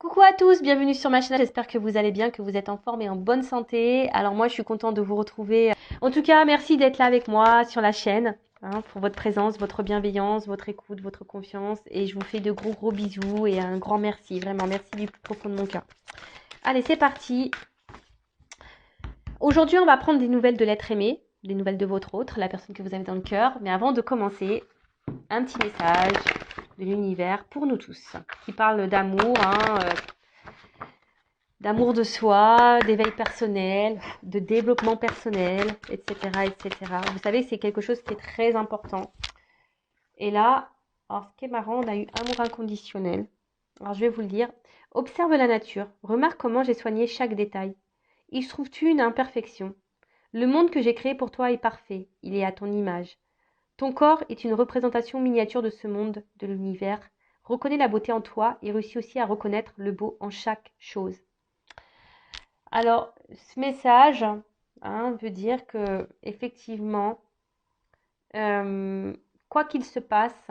Coucou à tous, bienvenue sur ma chaîne. J'espère que vous allez bien, que vous êtes en forme et en bonne santé. Alors moi, je suis contente de vous retrouver. En tout cas, merci d'être là avec moi sur la chaîne, pour votre présence, votre bienveillance, votre écoute, votre confiance. Et je vous fais de gros gros bisous et un grand merci, vraiment merci du plus profond de mon cœur. Allez, c'est parti. Aujourd'hui, on va prendre des nouvelles de l'être aimé, des nouvelles de votre autre, la personne que vous avez dans le cœur. Mais avant de commencer, un petit message de l'univers pour nous tous, qui parle d'amour, d'amour de soi, d'éveil personnel, de développement personnel, etc., etc. Vous savez, c'est quelque chose qui est très important. Et là, alors ce qui est marrant, on a eu amour inconditionnel. Alors je vais vous le dire. Observe la nature. Remarque comment j'ai soigné chaque détail. Y trouves-tu une imperfection? Le monde que j'ai créé pour toi est parfait. Il est à ton image. Ton corps est une représentation miniature de ce monde, de l'univers. Reconnais la beauté en toi et réussis aussi à reconnaître le beau en chaque chose. Alors, ce message veut dire que effectivement, euh, quoi qu'il se passe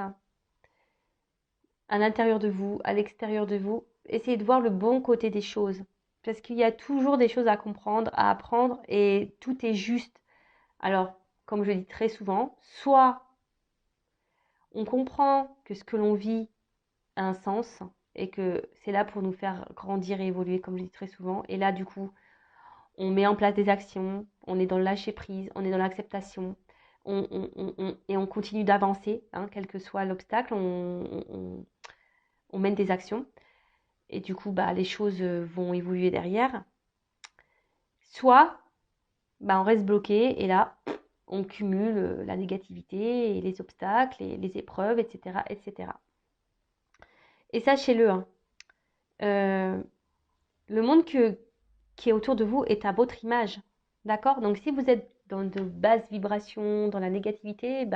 à l'intérieur de vous, à l'extérieur de vous, essayez de voir le bon côté des choses. Parce qu'il y a toujours des choses à comprendre, à apprendre, et tout est juste. Alors, comme je le dis très souvent, soit on comprend que ce que l'on vit a un sens et que c'est là pour nous faire grandir et évoluer, comme je dis très souvent. Et là, du coup, on met en place des actions, on est dans le lâcher prise, on est dans l'acceptation, et on continue d'avancer, quel que soit l'obstacle, on mène des actions. Et du coup, les choses vont évoluer derrière. Soit, on reste bloqué et là, on cumule la négativité et les obstacles et les épreuves, etc., etc. Et sachez-le, euh, le monde qui est autour de vous est à votre image. D'accord? Donc si vous êtes dans de basses vibrations, dans la négativité,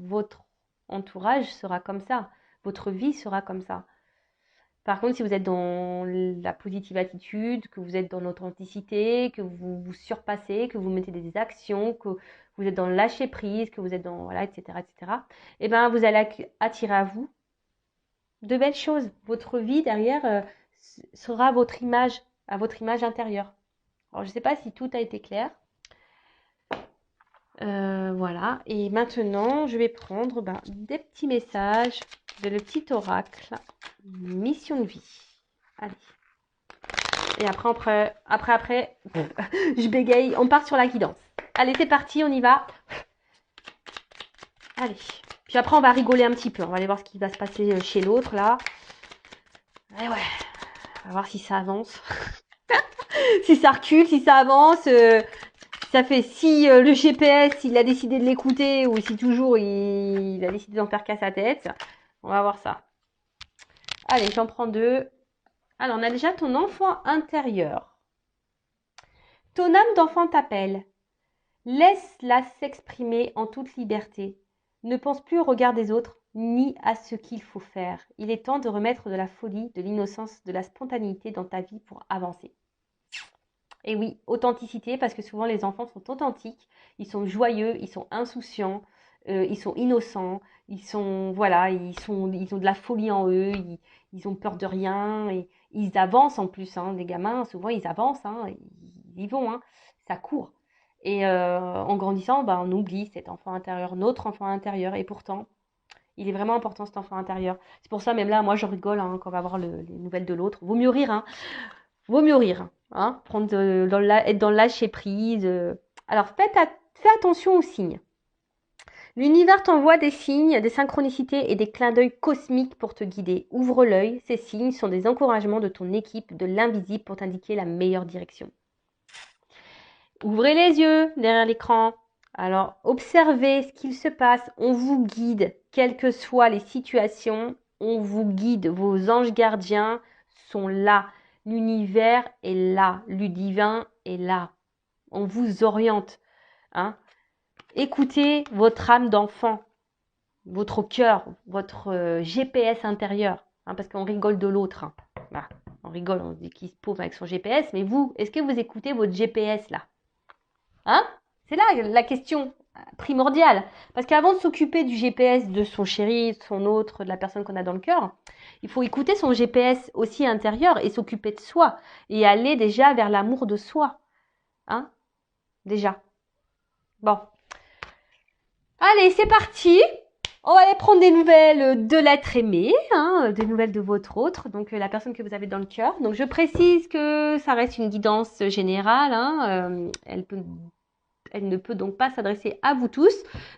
votre entourage sera comme ça. Votre vie sera comme ça. Par contre, si vous êtes dans la positive attitude, que vous êtes dans l'authenticité, que vous vous surpassez, que vous mettez des actions, que vous êtes dans le lâcher prise, que vous êtes dans, voilà, etc., etc., vous allez attirer à vous de belles choses. Votre vie derrière sera à votre image intérieure. Alors, je ne sais pas si tout a été clair. Voilà. Et maintenant, je vais prendre des petits messages de le petit oracle. Mission de vie. Allez. Et après, je bégaye. On part sur la guidance. Allez, c'est parti, on y va. Allez. Puis après, on va rigoler un petit peu. On va aller voir ce qui va se passer chez l'autre, là. Et ouais. On va voir si ça avance. Si ça recule, si ça avance. Ça fait si le GPS il a décidé de l'écouter ou si toujours il a décidé d'en faire qu'à sa tête. On va voir ça. Allez, j'en prends deux. Alors, on a déjà ton enfant intérieur. Ton âme d'enfant t'appelle. Laisse-la s'exprimer en toute liberté. Ne pense plus au regard des autres ni à ce qu'il faut faire. Il est temps de remettre de la folie, de l'innocence, de la spontanéité dans ta vie pour avancer. Et oui, authenticité, parce que souvent les enfants sont authentiques, ils sont joyeux, ils sont insouciants, ils sont innocents, voilà, ils ont de la folie en eux, ils ont peur de rien, et ils avancent en plus, les gamins, souvent ils avancent, ils y vont, ça court. Et en grandissant, on oublie cet enfant intérieur, notre enfant intérieur, et pourtant, il est vraiment important cet enfant intérieur. C'est pour ça, même là, moi je rigole quand on va voir les nouvelles de l'autre. Vaut mieux rire, vaut mieux rire, prendre être dans le lâcher prise. Alors fais attention aux signes. L'univers t'envoie des signes, des synchronicités et des clins d'œil cosmiques pour te guider. Ouvre l'œil, ces signes sont des encouragements de ton équipe, de l'invisible pour t'indiquer la meilleure direction. Ouvrez les yeux derrière l'écran. Alors observez ce qu'il se passe, on vous guide, quelles que soient les situations, on vous guide, vos anges gardiens sont là. L'univers est là, le divin est là. On vous oriente. Écoutez votre âme d'enfant, votre cœur, votre GPS intérieur. Parce qu'on rigole de l'autre. On rigole, on dit qu'il se paume avec son GPS. Mais vous, est-ce que vous écoutez votre GPS là? C'est là la question. primordial. Parce qu'avant de s'occuper du GPS de son chéri, de son autre, de la personne qu'on a dans le cœur, il faut écouter son GPS aussi intérieur et s'occuper de soi. Et aller déjà vers l'amour de soi. Hein? Déjà. Bon. Allez, c'est parti. On va aller prendre des nouvelles de l'être aimé, hein, des nouvelles de votre autre, donc la personne que vous avez dans le cœur. Donc je précise que ça reste une guidance générale, hein, elle ne peut donc pas s'adresser à vous tous.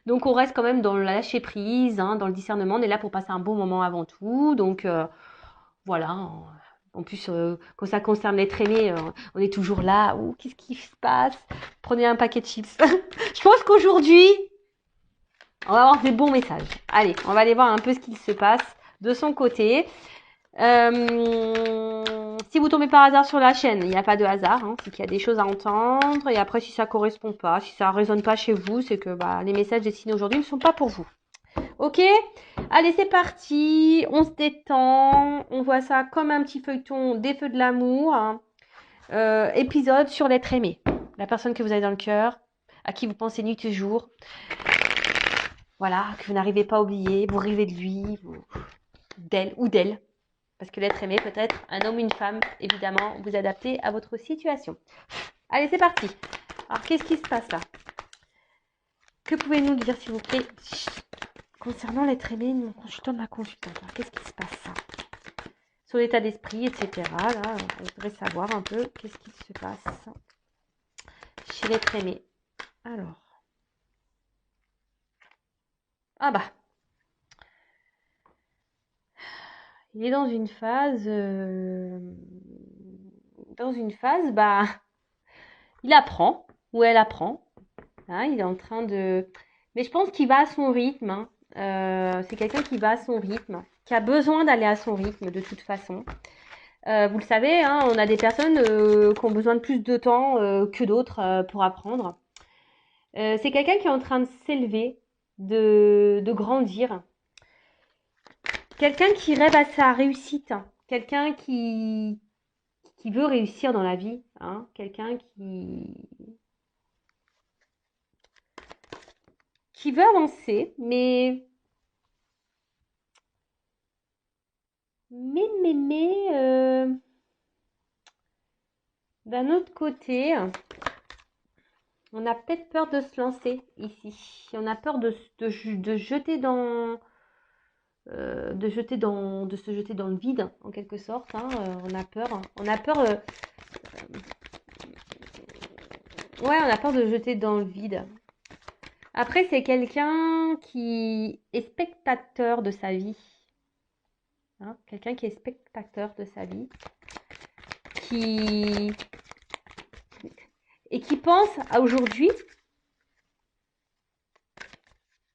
Donc on reste quand même dans le lâcher prise, hein, dans le discernement. On est là pour passer un bon moment avant tout. Donc voilà. En plus, quand ça concerne l'être aimé, on est toujours là. Ouh, qu'est-ce qui se passe? Prenez un paquet de chips. Je pense qu'aujourd'hui, on va avoir des bons messages. Allez, on va aller voir un peu ce qu'il se passe de son côté. Si vous tombez par hasard sur la chaîne, il n'y a pas de hasard, hein, c'est qu'il y a des choses à entendre. Et après, si ça correspond pas, si ça résonne pas chez vous, c'est que les messages destinés aujourd'hui ne sont pas pour vous. Ok? Allez, c'est parti. On se détend. On voit ça comme un petit feuilleton des feux de l'amour. Hein. Épisode sur l'être aimé. La personne que vous avez dans le cœur, à qui vous pensez nuit et jour. Voilà, que vous n'arrivez pas à oublier. Vous rêvez de lui, d'elle ou d'elle. Parce que l'être aimé peut être un homme ou une femme, évidemment, vous adaptez à votre situation. Allez, c'est parti. Alors, qu'est-ce qui se passe là? Que pouvez-vous nous dire, s'il vous plaît, concernant l'être aimé, mon consultant de ma consultante? Qu'est-ce qui se passe là? Son état d'esprit, etc. Là, on voudrait savoir un peu qu'est-ce qui se passe chez l'être aimé. Alors. Ah bah. Il est dans une phase... il apprend, ou elle apprend. Hein, il est en train de... Mais je pense qu'il va à son rythme. Hein. C'est quelqu'un qui va à son rythme, qui a besoin d'aller à son rythme de toute façon. Vous le savez, hein, on a des personnes qui ont besoin de plus de temps que d'autres pour apprendre. C'est quelqu'un qui est en train de s'élever, de grandir. Quelqu'un qui rêve à sa réussite. Quelqu'un qui veut réussir dans la vie. Hein. Quelqu'un qui veut avancer, mais d'un autre côté, on a peut-être peur de se lancer ici. On a peur de jeter de se jeter dans le vide, en quelque sorte. Hein. On a peur. Ouais, on a peur de jeter dans le vide. Après, c'est quelqu'un qui est spectateur de sa vie. Hein, quelqu'un qui est spectateur de sa vie. Et qui pense à aujourd'hui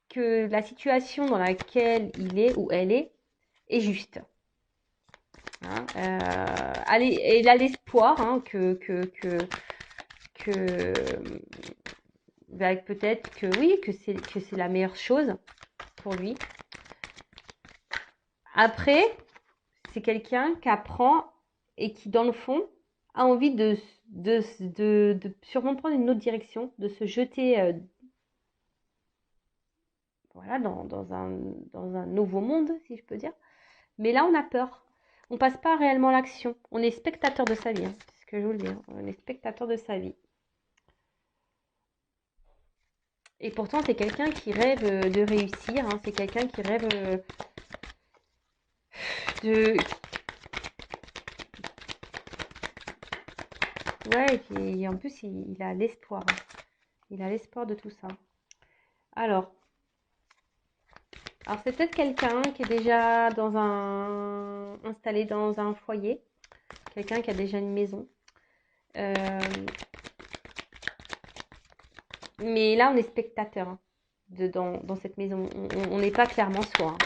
que la situation dans laquelle il est ou elle est juste. Hein, il a l'espoir hein, que peut-être que oui, que c'est la meilleure chose pour lui. Après, c'est quelqu'un qui apprend et qui, dans le fond, a envie de sûrement prendre une autre direction, de se jeter voilà, dans un nouveau monde, si je peux dire. Mais là, on a peur. On passe pas réellement à l'action. On est spectateur de sa vie. Hein. C'est ce que je vous le dis. Hein. On est spectateur de sa vie. Et pourtant, c'est quelqu'un qui rêve de réussir. Hein. C'est quelqu'un qui rêve de... Ouais, et en plus, il a l'espoir. Hein. Il a l'espoir de tout ça. Alors c'est peut-être quelqu'un qui est déjà installé dans un foyer. Quelqu'un qui a déjà une maison. Mais là, on est spectateur hein, dans cette maison. On n'est pas clairement soi. Hein.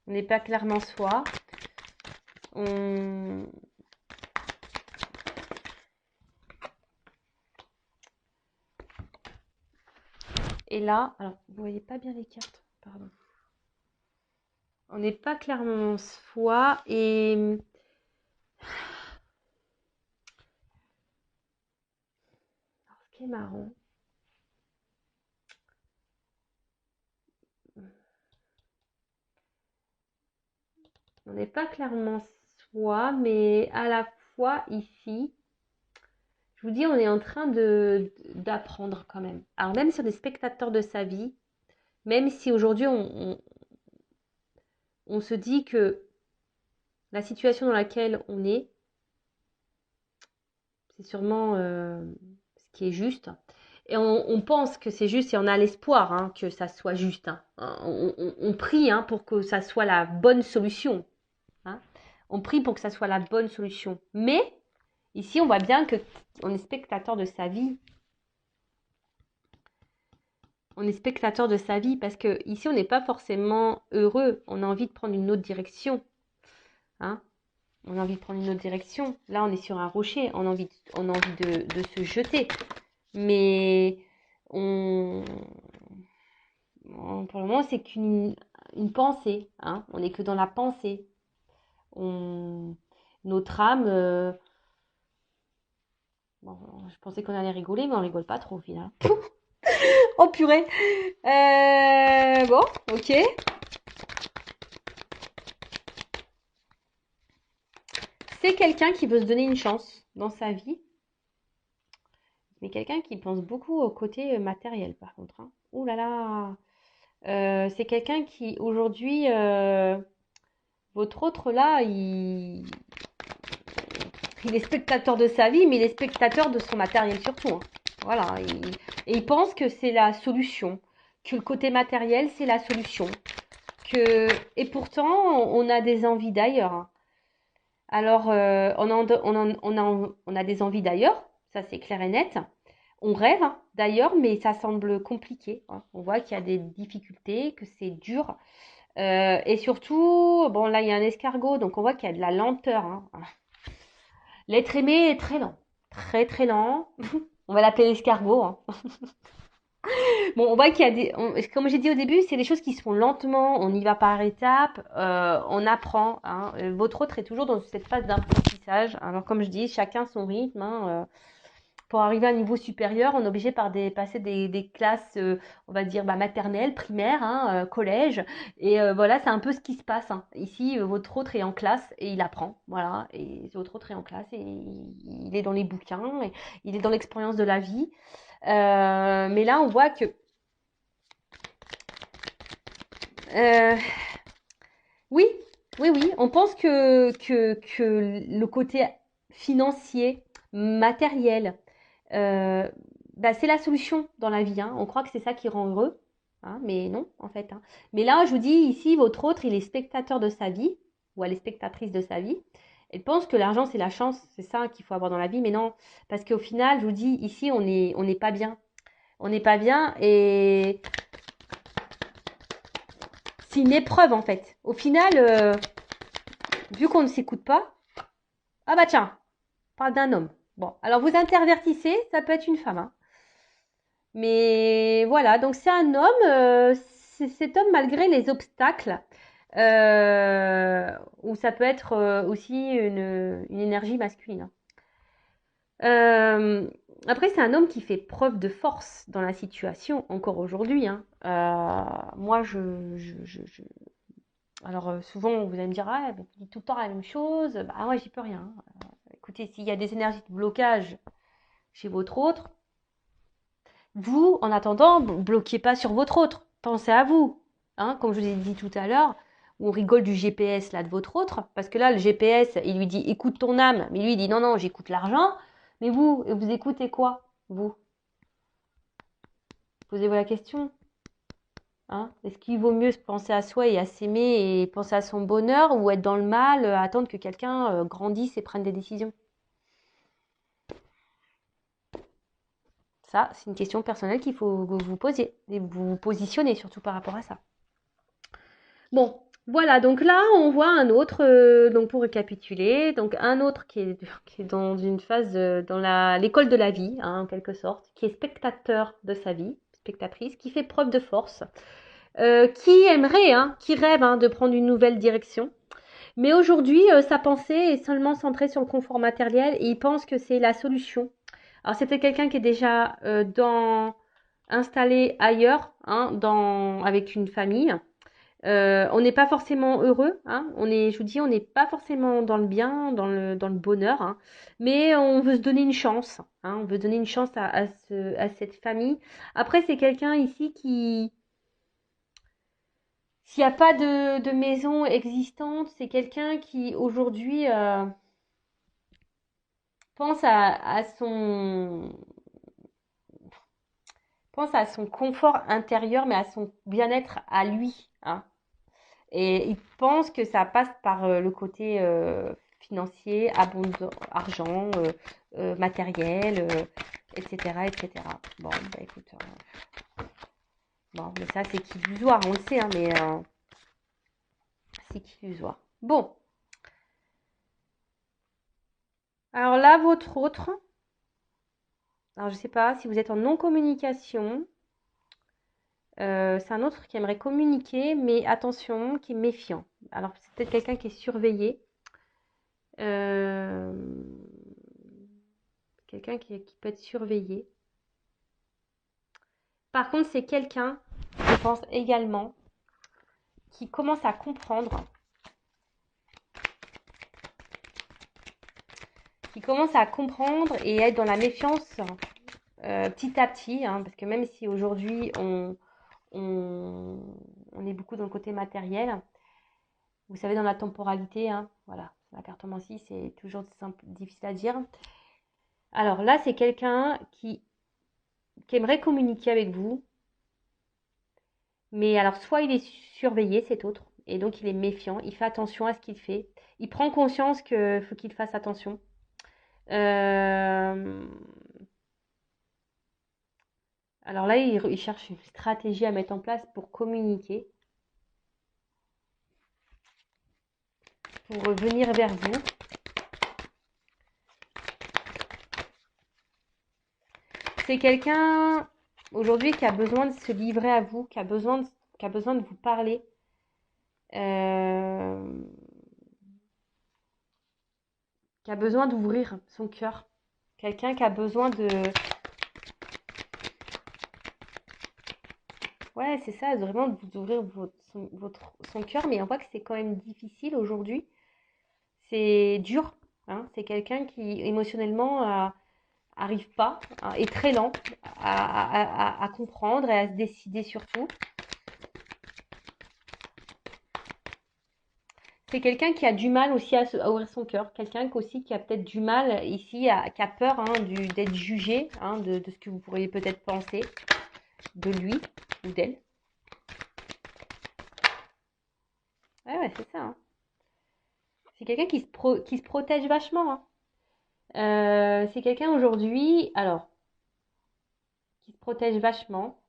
On n'est pas clairement soi. Et là, alors, vous voyez pas bien les cartes, pardon. On n'est pas clairement soi et... qui est marrant. On n'est pas clairement soi, mais à la fois ici, je vous dis, on est en train d'apprendre quand même. Alors même si on est spectateur de sa vie, même si aujourd'hui on se dit que la situation dans laquelle on est, c'est sûrement ce qui est juste. Et on pense que c'est juste et on a l'espoir hein, que ça soit juste. Hein. On prie hein, pour que ça soit la bonne solution. Hein. On prie pour que ça soit la bonne solution. Mais ici, on voit bien qu'on est spectateur de sa vie. On est spectateur de sa vie parce que ici, on n'est pas forcément heureux. On a envie de prendre une autre direction. Hein. On a envie de prendre une autre direction. Là, on est sur un rocher. On a envie de se jeter. Mais pour le moment, c'est qu'une pensée. Hein. On n'est que dans la pensée. Notre âme... bon, je pensais qu'on allait rigoler, mais on rigole pas trop au final. Oh purée. Bon, ok. C'est quelqu'un qui veut se donner une chance dans sa vie. Mais quelqu'un qui pense beaucoup au côté matériel, par contre. Hein. Ouh là là. C'est quelqu'un qui, aujourd'hui, votre autre là, il est spectateur de sa vie, mais il est spectateur de son matériel surtout. Hein. Voilà. Et il pense que c'est la solution. Que le côté matériel, c'est la solution. Et pourtant, on a des envies d'ailleurs. Hein. Alors, on a des envies d'ailleurs, ça c'est clair et net. On rêve hein, d'ailleurs, mais ça semble compliqué. Hein. On voit qu'il y a des difficultés, que c'est dur. Et surtout, bon là il y a un escargot, donc on voit qu'il y a de la lenteur. Hein. L'être aimé est très lent, très très lent. On va l'appeler l'escargot. Hein. Bon, on voit qu'il y a comme j'ai dit au début, c'est des choses qui se font lentement, on y va par étapes, on apprend. Hein. Votre autre est toujours dans cette phase d'apprentissage. Alors comme je dis, chacun son rythme. Hein. Pour arriver à un niveau supérieur, on est obligé par passer des classes, on va dire maternelles, primaires, hein, collège. Et voilà, c'est un peu ce qui se passe. Hein. Ici, votre autre est en classe et il apprend. Voilà, et votre autre est en classe et il est dans les bouquins, et il est dans l'expérience de la vie. Mais là, on voit que oui, oui, on pense que le côté financier, matériel, c'est la solution dans la vie. Hein. On croit que c'est ça qui rend heureux, hein, mais non, en fait. Hein. Mais là, je vous dis, ici, votre autre, il est spectateur de sa vie, ou elle est spectatrice de sa vie. Elle pense que l'argent, c'est la chance, c'est ça qu'il faut avoir dans la vie, mais non. Parce qu'au final, je vous dis, ici, on n'est pas bien. On n'est pas bien et c'est une épreuve, en fait. Au final, vu qu'on ne s'écoute pas, ah bah tiens, on parle d'un homme. Bon, alors vous intervertissez, ça peut être une femme. Hein. Mais voilà, donc c'est un homme, cet homme malgré les obstacles, ou ça peut être aussi une énergie masculine. Après, c'est un homme qui fait preuve de force dans la situation, encore aujourd'hui. Hein. Moi, alors souvent, vous allez me dire, ah, tu dis tout le temps la même chose. Bah ouais, j'y peux rien. Écoutez, s'il y a des énergies de blocage chez votre autre, vous, en attendant, bloquez pas sur votre autre. Pensez à vous. Hein, comme je vous ai dit tout à l'heure, on rigole du GPS là de votre autre, parce que là, le GPS, il lui dit écoute ton âme, mais lui, il dit non, non, j'écoute l'argent. Mais vous écoutez quoi, vous? Posez-vous la question. Hein, est-ce qu'il vaut mieux se penser à soi et à s'aimer et penser à son bonheur, ou être dans le mal, attendre que quelqu'un grandisse et prenne des décisions? Ça, c'est une question personnelle qu'il faut que vous posiez et vous vous positionnez surtout par rapport à ça. Bon, voilà, donc là, on voit un autre, donc pour récapituler, donc un autre qui est dans une phase, dans l'école de la vie, hein, en quelque sorte, qui est spectateur de sa vie, spectatrice, qui fait preuve de force, qui aimerait, hein, qui rêve hein, de prendre une nouvelle direction. Mais aujourd'hui, sa pensée est seulement centrée sur le confort matériel et il pense que c'est la solution Alors, c'est peut-être quelqu'un qui est déjà installé ailleurs, hein, avec une famille. On n'est pas forcément heureux, hein. Je vous dis, on n'est pas forcément dans le bien, dans le bonheur, hein. Mais on veut se donner une chance, hein. On veut donner une chance à cette famille. Après, c'est quelqu'un ici qui, s'il n'y a pas de maison existante, c'est quelqu'un qui aujourd'hui pense pense à son confort intérieur, mais à son bien-être à lui, hein. Et il pense que ça passe par le côté financier, argent, matériel, etc., etc. Bon, bah écoute, bon, mais ça c'est qu'illusoire, on le sait, hein, mais c'est qu'illusoire. Bon, alors là, votre autre, alors je sais pas si vous êtes en non-communication, c'est un autre qui aimerait communiquer, mais attention, qui est méfiant. Alors c'est peut-être quelqu'un qui est surveillé. Euh, Quelqu'un qui peut être surveillé. Par contre, c'est quelqu'un, je pense également, qui commence à comprendre, et être dans la méfiance petit à petit, hein, parce que même si aujourd'hui on est beaucoup dans le côté matériel, vous savez, dans la temporalité, hein, voilà, la cartomancie, c'est toujours difficile à dire. Alors là, c'est quelqu'un qui aimerait communiquer avec vous, mais alors soit il est surveillé, cet autre, et donc il est méfiant, il fait attention à ce qu'il fait, il prend conscience qu'il faut qu'il fasse attention. Euh, alors là, il cherche une stratégie à mettre en place pour communiquer, pour venir vers vous. C'est quelqu'un aujourd'hui qui a besoin de se livrer à vous, qui a besoin de vous parler. Euh, qui a besoin d'ouvrir son cœur. Quelqu'un qui a besoin ouais, c'est ça, vraiment d'ouvrir son cœur, mais on voit que c'est quand même difficile aujourd'hui. C'est dur, hein. C'est quelqu'un qui émotionnellement arrive pas, hein, est très lent à comprendre et à se décider surtout. C'est quelqu'un qui a du mal aussi à ouvrir son cœur, quelqu'un aussi qui a peut-être du mal ici, qui a peur, hein, d'être jugé, hein, de ce que vous pourriez peut-être penser de lui ou d'elle. Ouais, ouais, c'est ça, hein. C'est quelqu'un qui se protège vachement, hein. C'est quelqu'un aujourd'hui, alors, qui se protège vachement,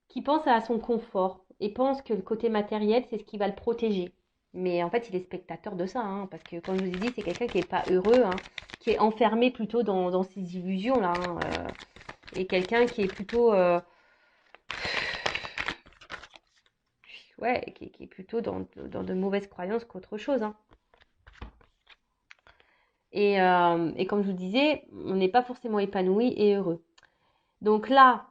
qui pense à son confort et pense que le côté matériel, c'est ce qui va le protéger. Mais en fait, il est spectateur de ça, hein, parce que comme je vous ai dit, c'est quelqu'un qui n'est pas heureux, hein, qui est enfermé plutôt dans ses illusions, là, hein, et quelqu'un qui est plutôt, ouais, qui est plutôt dans de mauvaises croyances qu'autre chose, hein. Et comme je vous disais, on n'est pas forcément épanoui et heureux. Donc là,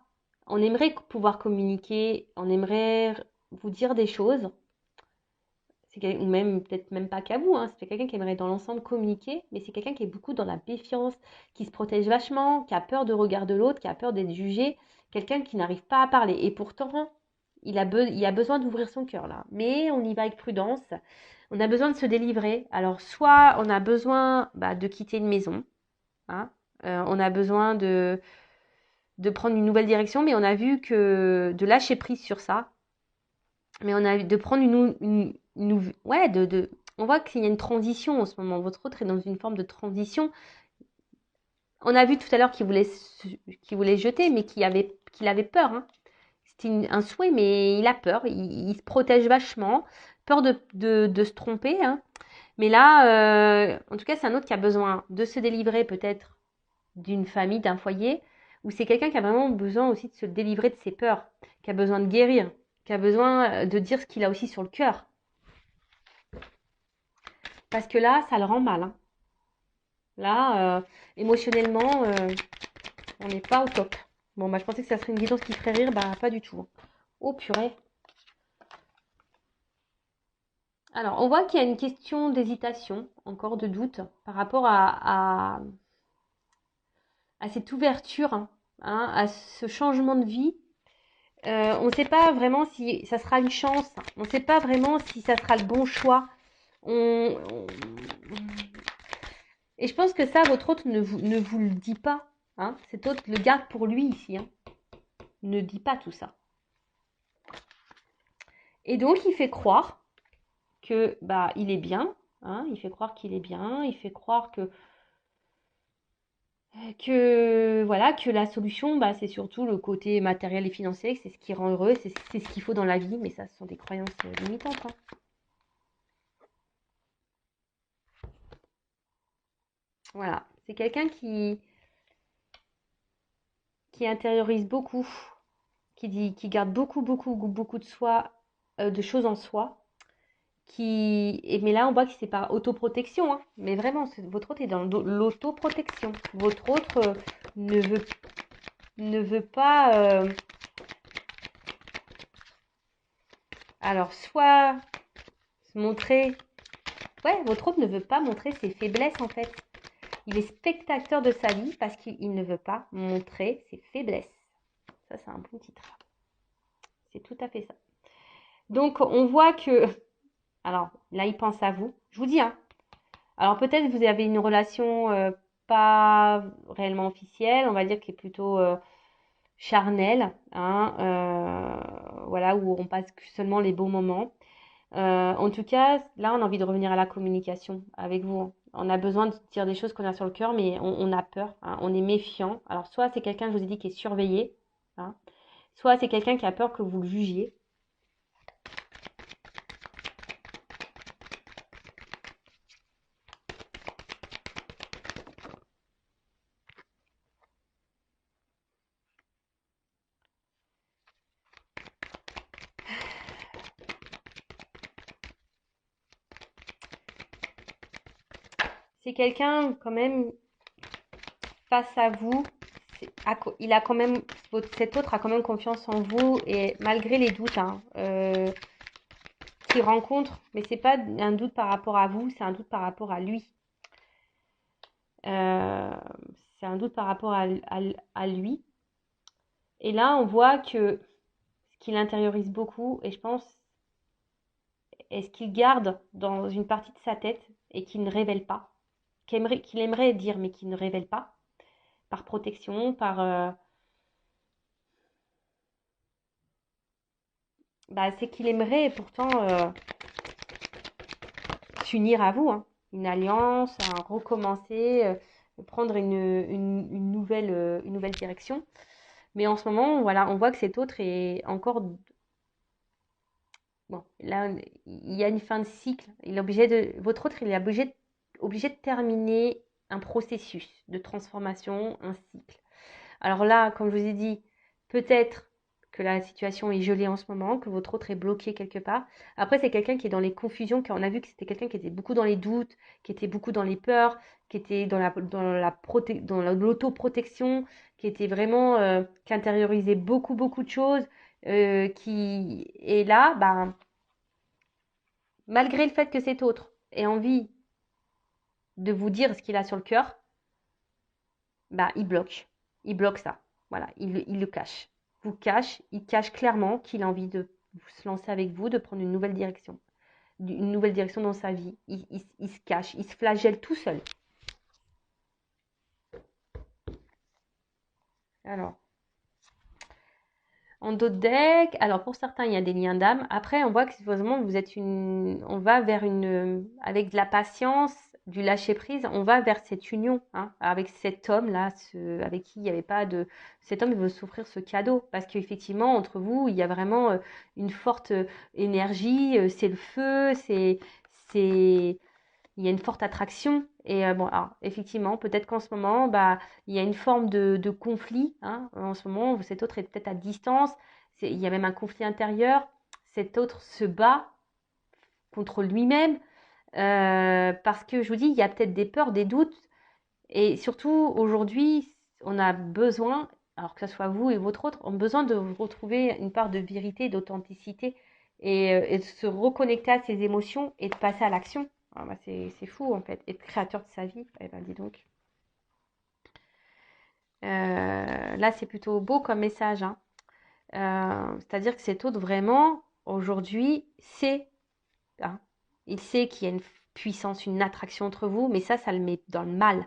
on aimerait pouvoir communiquer, on aimerait vous dire des choses, ou même peut-être même pas qu'à vous, hein, c'est quelqu'un qui aimerait dans l'ensemble communiquer, mais c'est quelqu'un qui est beaucoup dans la méfiance, qui se protège vachement, qui a peur de regard de l'autre, qui a peur d'être jugé, quelqu'un qui n'arrive pas à parler. Et pourtant, il a besoin d'ouvrir son cœur là. Mais on y va avec prudence. On a besoin de se délivrer. Alors, soit on a besoin de quitter une maison, hein, on a besoin de prendre une nouvelle direction, mais on a vu que de lâcher prise sur ça, mais on a de prendre ouais, on voit qu'il y a une transition en ce moment. Votre autre est dans une forme de transition. On a vu tout à l'heure qu'il voulait jeter, mais qu'il avait peur, hein. C'était un souhait, mais il a peur. Il se protège vachement, peur de se tromper, hein. Mais là, en tout cas, c'est un autre qui a besoin de se délivrer peut-être d'une famille, d'un foyer, ou c'est quelqu'un qui a vraiment besoin aussi de se délivrer de ses peurs, qui a besoin de guérir, qui a besoin de dire ce qu'il a aussi sur le cœur. Parce que là, ça le rend mal, hein. Là, émotionnellement, on n'est pas au top. Bon, bah, je pensais que ça serait une guidance qui ferait rire. Bah, pas du tout. Oh, purée. Alors, on voit qu'il y a une question d'hésitation, encore de doute, par rapport à cette ouverture, hein, à ce changement de vie. On ne sait pas vraiment si ça sera une chance. On ne sait pas vraiment si ça sera le bon choix. On- on- Et je pense que ça, votre hôte ne vous le dit pas. Hein. Cet hôte le garde pour lui ici. Hein. Ne dit pas tout ça. Et donc, il fait croire que bah il est bien. Hein. Il fait croire qu'il est bien. Il fait croire que voilà, que la solution, bah, c'est surtout le côté matériel et financier, que c'est ce qui rend heureux, c'est ce qu'il faut dans la vie, mais ça, ce sont des croyances limitantes. Hein. Voilà, c'est quelqu'un qui intériorise beaucoup, qui garde beaucoup de soi, de choses en soi, mais là, on voit que c'est par autoprotection, hein. Mais vraiment, votre autre est dans l'autoprotection. Votre autre ne veut, ne veut pas, alors, soit se montrer. Ouais, votre autre ne veut pas montrer ses faiblesses en fait. Il est spectateur de sa vie parce qu'il ne veut pas montrer ses faiblesses. Ça, c'est un bon titre. C'est tout à fait ça. Donc, on voit que. Alors, là, il pense à vous. Je vous dis, hein. Alors, peut-être vous avez une relation pas réellement officielle, on va dire qui est plutôt charnelle, hein, voilà, où on passe seulement les beaux moments. En tout cas, là, on a envie de revenir à la communication avec vous. On a besoin de dire des choses qu'on a sur le cœur, mais on a peur, hein, on est méfiant. Alors, soit c'est quelqu'un, je vous ai dit, qui est surveillé, hein, soit c'est quelqu'un qui a peur que vous le jugiez. C'est quelqu'un, quand même, face à vous, il a quand même, cet autre a quand même confiance en vous, et malgré les doutes, hein, qu'il rencontre, mais c'est pas un doute par rapport à vous, c'est un doute par rapport à lui. Euh, c'est un doute par rapport à lui. Et là, on voit que ce qu'il intériorise beaucoup, et je pense, est ce qu'il garde dans une partie de sa tête et qu'il ne révèle pas, qu'il aimerait dire, mais qu'il ne révèle pas, par protection, bah, c'est qu'il aimerait pourtant s'unir à vous, hein. Une alliance, un recommencer, prendre une nouvelle direction. Mais en ce moment, voilà, on voit que cet autre est encore. Bon, là, il y a une fin de cycle. Votre autre, il est obligé de terminer un processus de transformation, un cycle. Alors là, comme je vous ai dit, peut-être que la situation est gelée en ce moment, que votre autre est bloqué quelque part. Après, c'est quelqu'un qui est dans les confusions, car on a vu que c'était quelqu'un qui était beaucoup dans les doutes, qui était beaucoup dans les peurs, qui était dans l'autoprotection, qui était vraiment, qui intériorisait beaucoup de choses, qui est là, bah, malgré le fait que cet autre ait envie de vous dire ce qu'il a sur le cœur, bah, il bloque. Il bloque ça. Voilà, il le cache. Vous cache, il cache clairement qu'il a envie de se lancer avec vous, de prendre une nouvelle direction dans sa vie. Il se cache, il se flagelle tout seul. Alors, en d'autres decks, alors pour certains, il y a des liens d'âme. Après, on voit que supposément vous êtes on va vers avec de la patience, du lâcher prise, on va vers cette union, hein, avec cet homme-là, avec qui il n'y avait pas de, cet homme, il veut s'offrir ce cadeau parce qu'effectivement, entre vous, il y a vraiment une forte énergie, c'est le feu, c'est, il y a une forte attraction. Et bon, alors, effectivement, peut-être qu'en ce moment, bah, il y a une forme de conflit. Hein. En ce moment, cet autre est peut-être à distance. Il y a même un conflit intérieur. Cet autre se bat contre lui-même parce que je vous dis, il y a peut-être des peurs, des doutes Et surtout, aujourd'hui, on a besoin, alors que ce soit vous et votre autre, on a besoin de retrouver une part de vérité, d'authenticité et de se reconnecter à ses émotions et de passer à l'action. Ah bah c'est fou en fait, être créateur de sa vie. Eh ben dis donc. Là, c'est plutôt beau comme message, hein. C'est-à-dire que cet autre, vraiment, aujourd'hui, sait, hein, il sait qu'il y a une puissance, une attraction entre vous, mais ça le met dans le mal.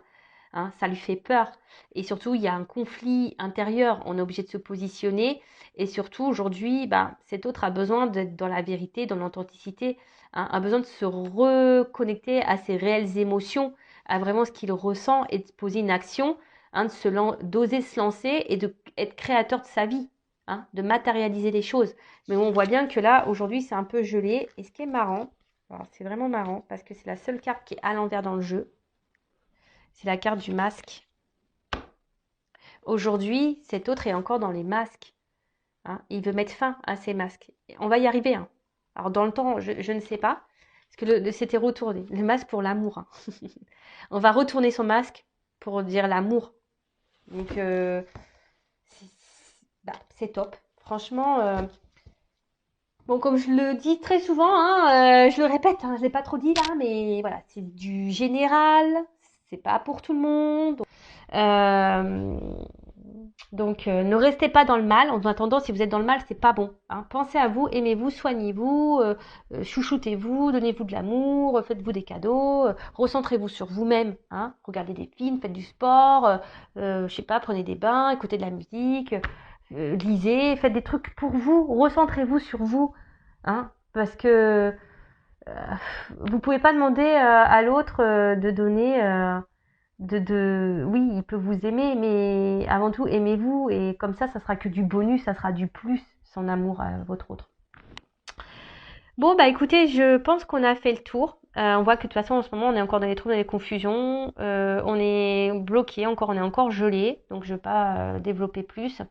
Hein, ça lui fait peur. Et surtout, il y a un conflit intérieur. On est obligé de se positionner. Et surtout, aujourd'hui, bah, cet autre a besoin d'être dans la vérité, dans l'authenticité, hein, a besoin de se reconnecter à ses réelles émotions, à vraiment ce qu'il ressent et de poser une action, hein, d'oser se lancer et d'être créateur de sa vie, hein, de matérialiser les choses. Mais on voit bien que là, aujourd'hui, c'est un peu gelé. Et ce qui est marrant, alors c'est vraiment marrant parce que c'est la seule carte qui est à l'envers dans le jeu. C'est la carte du masque. Aujourd'hui, cet autre est encore dans les masques. Hein. Il veut mettre fin à ces masques. On va y arriver. Hein. Alors, dans le temps, je ne sais pas. Parce que c'était retourné. Le masque pour l'amour. Hein. On va retourner son masque pour dire l'amour. Donc, c'est top. Franchement, bon, comme je le dis très souvent, hein, je le répète, hein, je ne l'ai pas trop dit là, mais voilà, c'est du général. C'est pas pour tout le monde. Euh, donc, ne restez pas dans le mal. En attendant, si vous êtes dans le mal, c'est pas bon. Hein. Pensez à vous, aimez-vous, soignez-vous, chouchoutez-vous, donnez-vous de l'amour, faites-vous des cadeaux, recentrez-vous sur vous-même. Hein. Regardez des films, faites du sport, je sais pas, prenez des bains, écoutez de la musique, lisez, faites des trucs pour vous. Recentrez-vous sur vous, hein, parce que euh, vous pouvez pas demander à l'autre de donner. Oui, il peut vous aimer, mais avant tout, aimez-vous. Et comme ça sera que du bonus, ça sera du plus, son amour à votre autre. Bon, bah écoutez, je pense qu'on a fait le tour. On voit que de toute façon, en ce moment, on est encore dans les troubles, dans les confusions. On est bloqué, on est encore gelé. Donc, je ne vais pas développer plus.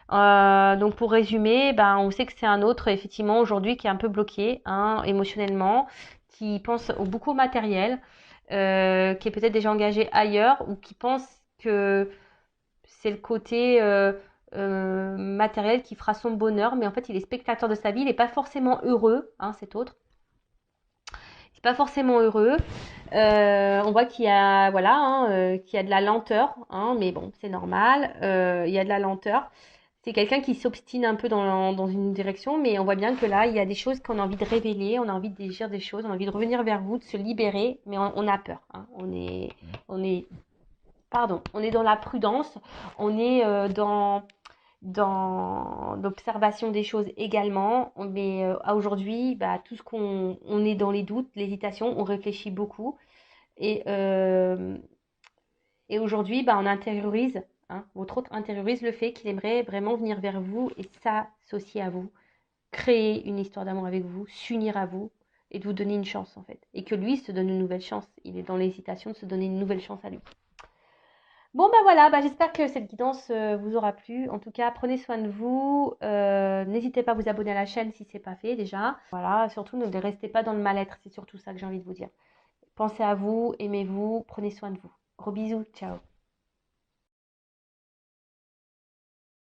Donc, pour résumer, bah, on sait que c'est un autre, effectivement, aujourd'hui, qui est un peu bloqué, hein, émotionnellement, qui pense beaucoup au matériel, qui est peut-être déjà engagé ailleurs ou qui pense que c'est le côté matériel qui fera son bonheur, mais en fait, il est spectateur de sa vie, il n'est pas forcément heureux, hein, cet autre. Il n'est pas forcément heureux. On voit qu'il y a, voilà, hein, qu'il y a de la lenteur, hein, mais bon, c'est normal. Il y a de la lenteur. C'est quelqu'un qui s'obstine un peu dans une direction, mais on voit bien que là, il y a des choses qu'on a envie de révéler, on a envie de dire des choses, on a envie de revenir vers vous, de se libérer, mais on a peur. Hein. On est, on est dans la prudence, on est dans l'observation des choses également, mais à aujourd'hui, bah, tout ce on est dans les doutes, l'hésitation, on réfléchit beaucoup, et, euh, et aujourd'hui, bah, on intériorise, hein, votre autre intériorise le fait qu'il aimerait vraiment venir vers vous et s'associer à vous, créer une histoire d'amour avec vous, s'unir à vous et de vous donner une chance en fait. Et que lui se donne une nouvelle chance. Il est dans l'hésitation de se donner une nouvelle chance à lui. Bon ben voilà, bah, j'espère que cette guidance vous aura plu. En tout cas, prenez soin de vous. N'hésitez pas à vous abonner à la chaîne si ce n'est pas fait déjà. Voilà, surtout ne restez pas dans le mal-être, c'est surtout ça que j'ai envie de vous dire. Pensez à vous, aimez-vous, prenez soin de vous. Gros bisous, ciao.